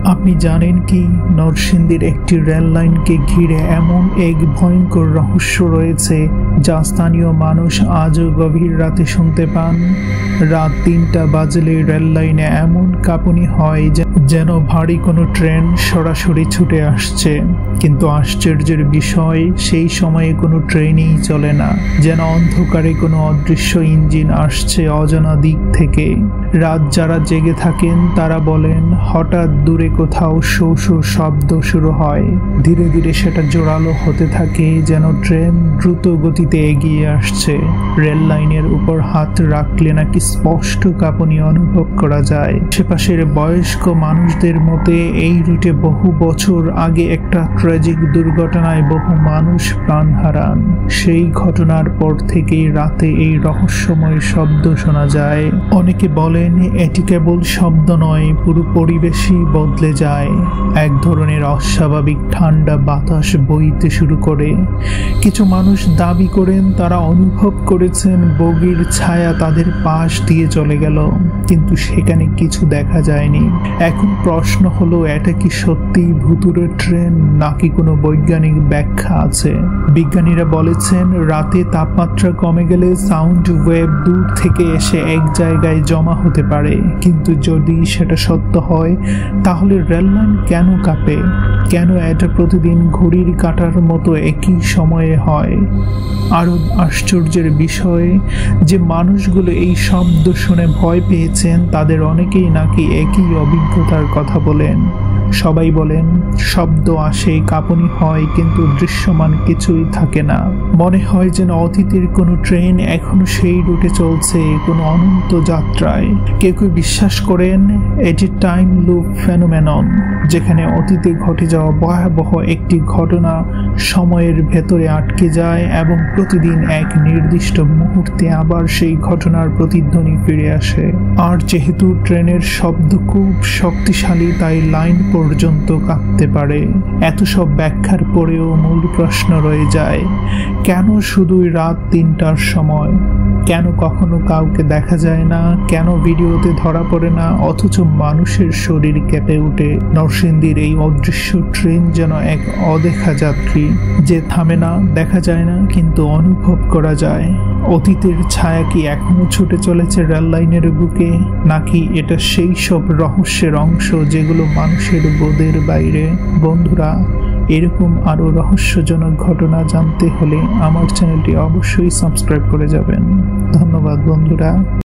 আপনি জানেন কি, নরসিংদীর একটি রেল লাইনকে ঘিরে এমন এক ভয়ঙ্কর রহস্য রয়েছে যা স্থানীয় মানুষ আজও গভীর রাতে শুনতে পান। রাত ৩টা বাজলে রেল লাইনে এমন কাঁপুনি হয় যেন ভারী কোনো ট্রেন সরাসরি ছুটে আসছে। কিন্তু আশ্চর্যের বিষয়, সেই সময়ে কোনো ট্রেনই চলে না, যেন অন্ধকারে কোনো অদৃশ্য ইঞ্জিন আসছে অজানা দিক থেকে। রাত যারা জেগে থাকেন তারা বলেন, হঠাৎ দূরে কোথাও শো শো শব্দ শুরু হয়। ধীরে ধীরে সেটা জোরালো হতে থাকে, যেন ট্রেন দ্রুত গতিতে এগিয়ে আসছে। রেল লাইনের উপর হাত রাখলে নাকি স্পষ্ট কাঁপুনি অনুভব করা যায়। আশেপাশের বয়স্ক মানুষদের মতে এই রুটে বহু বছর আগে একটা ট্র্যাজিক দুর্ঘটনায় বহু মানুষ প্রাণ হারান। সেই ঘটনার পর থেকেই রাতে এই রহস্যময় শব্দ শোনা যায়। অনেকে বলেন এটি কেবল শব্দ নয়, পুরো পরিবেশই বদলে যায়। এক ধরনের অস্বাভাবিক ঠান্ডা বাতাস বইতে শুরু করে। কিছু মানুষ দাবি করেন তারা অনুভব করেছেন বগির ছায়া তাদের পাশ দিয়ে চলে গেল, কিন্তু সেখানে কিছু দেখা যায়নি। এখন প্রশ্ন হলো, এটা কি সত্যি ভুতুড়ে ট্রেন নাকি কোনো বৈজ্ঞানিক ব্যাখ্যা আছে? বিজ্ঞানীরা বলেছেন রাতে তাপমাত্রা কমে গেলে সাউন্ড ওয়েভ দূর থেকে এসে এক জায়গায় জমা হতে পারে। কিন্তু যদি সেটা সত্য হয়, তাহলে রেললাইন কেন কাঁপে? কেন এটা প্রতিদিন ঘড়ির কাঁটার মতো একই সময়ে হয়? আরও আশ্চর্যের বিষয় যে মানুষগুলো এই শব্দ শুনে ভয় পেয়েছেন তাদের অনেকেই নাকি একই অভিজ্ঞতার কথা বলেন। সবাই বলেন শব্দ আসে, কাঁপুনি হয়, কিন্তু দৃশ্যমান কিছুই থাকে না। মনে হয় যেন অতীতের কোনো ট্রেন এখনো সেই রুটে চলছে, কোনো অনন্ত যাত্রায়। কেউ কেউ বিশ্বাস করেন এটি টাইম লুপ ফেনোমেনন, যেখানে অতীতে ঘটে যাওয়া ভয়াবহ একটি ঘটনা সময়ের ভেতরে আটকে যায় এবং প্রতিদিন এক নির্দিষ্ট মুহূর্তে আবার সেই ঘটনার প্রতিধ্বনি ফিরে আসে। আর যেহেতু ট্রেনের শব্দ খুব শক্তিশালী, তাই লাইন পর্যন্ত কাঁপতে পারে। এত সব ব্যাখ্যার পরেও মূল প্রশ্ন রয়ে যায়, কেন শুধুই রাত ৩টার সময়? কেন কখনো কাউকে দেখা যায় না? কেন ভিডিওতে ধরা পড়ে না, অথচ মানুষের শরীর কেঁপে ওঠে? নরসিংদীর এই অদৃশ্য ট্রেন যেন এক অদেখা যাত্রী, যে থামে না, দেখা যায় না, কিন্তু অনুভব করা যায়। অতীতের ছায়া কি এখনো ছুটে চলেছে রেল লাইনের বুকে, নাকি এটা সেই সব রহস্যের অংশ যেগুলো মানুষের বোধের বাইরে? বন্ধুরা, এরকম আরও রহস্যজনক ঘটনা জানতে হলে আমার চ্যানেলটি অবশ্যই সাবস্ক্রাইব করে যাবেন। ধন্যবাদ বন্ধুরা।